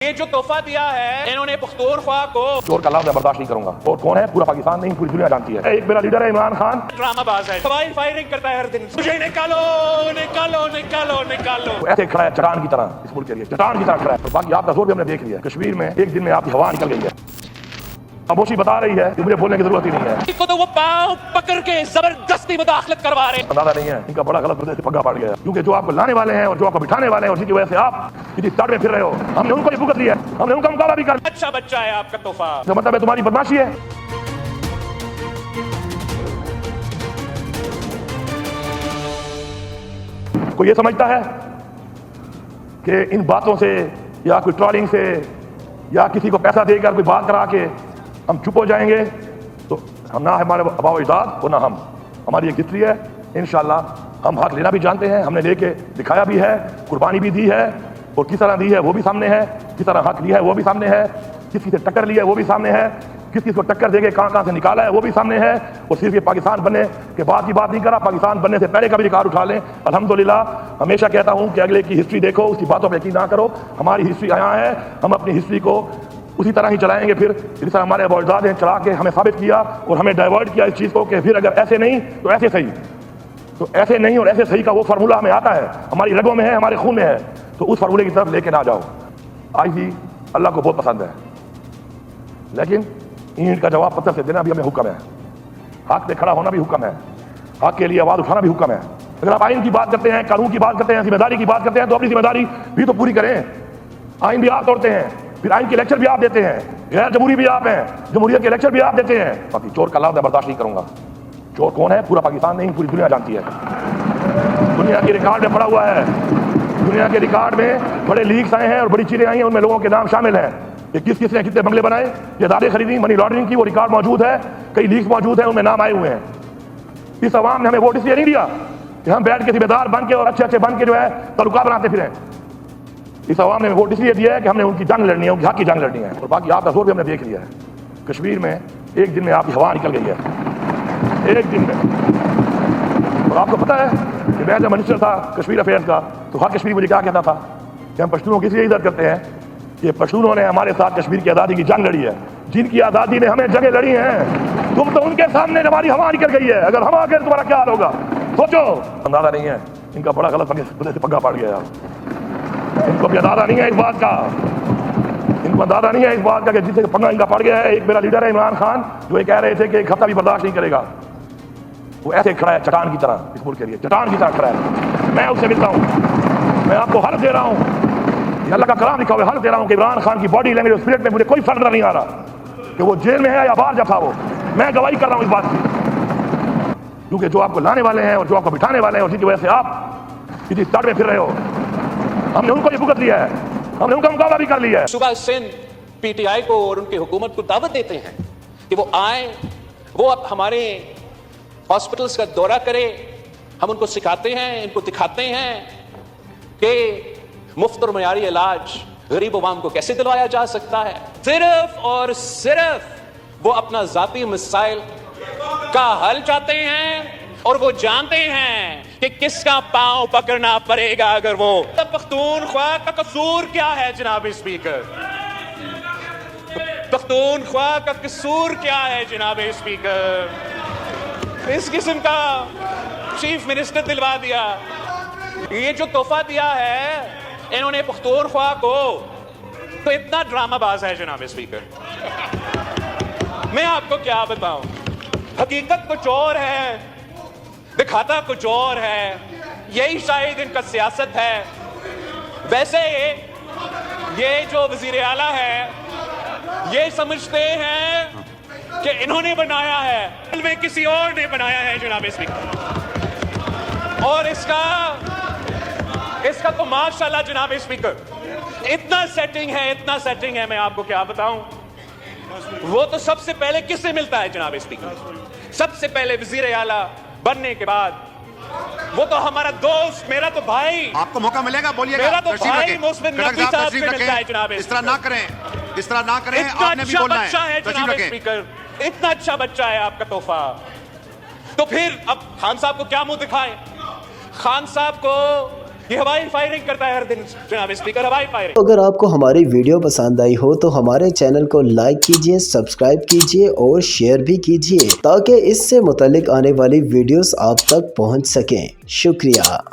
ये जो तोहफा दिया है इन्होंने पख्तूनख्वा को, चोर का लफ्ज़ बर्दाश्त नहीं करूंगा। और कौन है? पूरा पाकिस्तान नहीं, पूरी दुनिया जानती है। एक मेरा लीडर है इमरान खान, ड्रामाबाज है, हवाई फायरिंग करता है हर दिन। मुझे निकालो निकालो निकालो निकालो। तो ऐसे खड़ा है चट्टान की तरह, इस मुल्क के लिए चट्टान की तरह खड़ा है। तो बाकी आपका जोर भी हमने देख लिया। कश्मीर में एक दिन में आपकी हवा निकल गई है। खामोशी बता रही है कि मुझे बोलने की जरूरत ही नहीं है। इनको तो वो पाँव पकड़ के जबरदस्ती मुदाखलत करवा रहे। अंदाजा नहीं है, इनका बड़ा गलत वजह से पग्गा पड़ गया। क्योंकि जो आपको लाने वाले हैं और जो आपको बिठाने वाले हैं और जिनकी वजह से आप इसी तड़ में फिर रहे हो, हमने उनको भी भुगत लिया है, हमने उनका मुकाबला भी कर। अच्छा बच्चा है आपका तोहफा, तो मतलब है तुम्हारी बदमाशी है। कोई ये समझता है कि इन बातों से या कोई ट्रॉलिंग से या किसी को पैसा देकर कोई बात करा के हम चुप हो जाएंगे, तो हम ना हमारे आबा अजदाद और ना हम, हमारी एक हिस्ट्री है। इंशाल्लाह हम हक लेना भी जानते हैं, हमने लेके दिखाया भी है, कुर्बानी भी दी है, और किस तरह दी है वो भी सामने है, किस तरह हक लिया है वो भी सामने है, किसी से टक्कर लिया है वो भी सामने है, किस किस को टक्कर देके कहाँ से निकाला है वो भी सामने है। और सिर्फ ये पाकिस्तान बनने के बाद की बात नहीं करा, पाकिस्तान बनने से पहले का भी रिकॉर्ड उठा लें। अल्हम्दुलिल्लाह हमेशा कहता हूँ कि अगले की हिस्ट्री देखो, उसकी बातों पर यकीन ना करो। हमारी हिस्ट्री यहाँ है, हम अपनी हिस्ट्री को उसी तरह ही चलाएंगे। फिर जिस तरह हमारे अबौजाद हैं चला के हमें साबित किया और हमें डाइवर्ट किया इस चीज़ को कि फिर अगर ऐसे नहीं तो ऐसे सही, तो ऐसे नहीं और ऐसे सही का वो फार्मूला हमें आता है, हमारी रगों में है, हमारे खून में है। तो उस फार्मूले की तरफ लेके ना जाओ। आज भी अल्लाह को बहुत पसंद है, लेकिन ईंट का जवाब पत्थर से देना भी हमें हुक्म है। हक पे खड़ा होना भी हुक्म है, हक के लिए आवाज़ उठाना भी हुक्म है। अगर आप आइन की बात करते हैं, कानून की बात करते हैं, जिम्मेदारी की बात करते हैं, तो अपनी जिम्मेदारी भी तो पूरी करें। आइन भी आप तोड़ते हैं, फिर आइन के लेक्चर भी आप देते हैं, गैर जमहूरी भी आप हैं, जमहूरियत के लेक्चर भी आप देते हैं। बाकी चोर का लफ्ज़ बर्दाश्त नहीं करूंगा। चोर कौन है? पूरा पाकिस्तान नहीं, पूरी दुनिया जानती है। दुनिया के रिकॉर्ड में पड़ा हुआ है, दुनिया के रिकॉर्ड में बड़े लीक्स आए हैं और बड़ी चीजें आई हैं, उनमें लोगों के नाम शामिल हैं कि किस किस ने कितने बंगले बनाए, जायदादें खरीदी, मनी लॉन्ड्रिंग की, वो रिकॉर्ड मौजूद है, कई लीक्स मौजूद हैं, उनमें नाम आए हुए हैं। इस अवाम ने हमें वोट इसलिए नहीं दिया कि हम बैठ के जिम्मेदार बन के और अच्छे अच्छे बन के जो है तल्लुकात बनाते फिरें। इस अवाम ने वोट इसलिए दिया है कि हमने उनकी जंग लड़नी है, उनकी हक की जंग लड़नी है। और बाकी आपका जोर भी हमने देख लिया है। कश्मीर में एक दिन में आपकी हवा निकल गई है, एक दिन में। और आपको पता है कि मैं जब मिनिस्टर था कश्मीर अफेयर्स का, तो हर कश्मीर मुझे क्या कहता था कि हम पश्तूनों की इसलिए इज्जत करते हैं कि पश्तूनों ने हमारे साथ कश्मीर की आज़ादी की जंग लड़ी है, जिनकी आज़ादी ने हमें जंगें लड़ी हैं। तुम तो उनके सामने हमारी हवा निकल गई है, अगर हम आ गए तुम्हारा क्या हाल होगा सोचो। अंदाजा नहीं है, इनका बड़ा गलत वजह से पग्गा पड़ गया। इनको भी अंदाजा नहीं है इस बात का, इनको अंदाजा नहीं है इस बात का कि जिससे पंगा इनका पड़ गया है। एक मेरा लीडर है इमरान खान, जो ये कह रहे थे कि एक हफ्ता भी बर्दाश्त नहीं करेगा, वो ऐसे खड़ा है चट्टान की तरह, इस मुल्क के लिए चट्टान की तरह खड़ा है। मैं उससे मिलता हूँ, मैं आपको हर्फ दे रहा हूँ, अल्लाह का कलाम लिखा हुआ है, हर्फ दे रहा हूँ कि इमरान खान की बॉडी लैंग्वेज और स्पिरिट में मुझे कोई फर्क नहीं आ रहा कि वो जेल में है या बाहर जब था वो। मैं गवाही कर रहा हूँ इस बात की, क्योंकि जो आपको लाने वाले हैं और जो आपको बिठाने वाले हैं और जिनकी वजह से आप इसी तड़ में फिर रहे हो, हमने उनको भी भुगत लिया है, हमने उनका मुकाबला भी कर लिया है। सुबह सिंध पीटीआई को और उनकी हुकूमत को दावत देते हैं कि वो आए, वो अब हमारे हॉस्पिटल्स का दौरा करे, हम उनको सिखाते हैं, इनको दिखाते हैं कि मुफ्त और मयारी इलाज गरीब अवाम को कैसे दिलवाया जा सकता है। सिर्फ और सिर्फ वो अपना जाती मसाइल का हल चाहते हैं और वो जानते हैं कि किसका पांव पकड़ना पड़ेगा। अगर वो पख्तूनख्वा का कसूर क्या है जनाब स्पीकर, पख्तूनख्वा का कसूर क्या है जनाब स्पीकर? इस किस्म का चीफ मिनिस्टर दिलवा दिया। ये जो तोहफा दिया है इन्होंने पख्तूनख्वा को, तो इतना ड्रामाबाज है जनाब स्पीकर, मैं आपको क्या बताऊं। हकीकत कुछ और है, दिखाता कुछ और है, यही शायद इनका सियासत है। वैसे ये जो वजीर आला है ये समझते हैं कि इन्होंने बनाया है, में किसी और ने बनाया है जनाब स्पीकर। और इसका तो माशाल्लाह जनाब स्पीकर इतना सेटिंग है, इतना सेटिंग है, मैं आपको क्या बताऊं। वो तो सबसे पहले किससे मिलता है जनाब स्पीकर? सबसे पहले वजीर आला बनने के बाद वो तो हमारा दोस्त, मेरा तो भाई। आपको मौका मिलेगा, बोलिएगा। मेरा तो भाई मुस्लिम नबी साहब से मिलता है जनाब। इस तरह ना करें, इस तरह ना करें, आपने भी बोलना है जनाब स्पीकर। इतना अच्छा बच्चा है आपका तोहफा, तो फिर अब खान साहब को क्या मुंह दिखाएं? खान साहब को ये हवाई फायरिंग करता है हर दिन जनाब स्पीकर, हवाई फायरिंग। अगर आपको हमारी वीडियो पसंद आई हो तो हमारे चैनल को लाइक कीजिए, सब्सक्राइब कीजिए और शेयर भी कीजिए ताकि इससे मुतालिक आने वाली वीडियोस आप तक पहुंच सकें। शुक्रिया।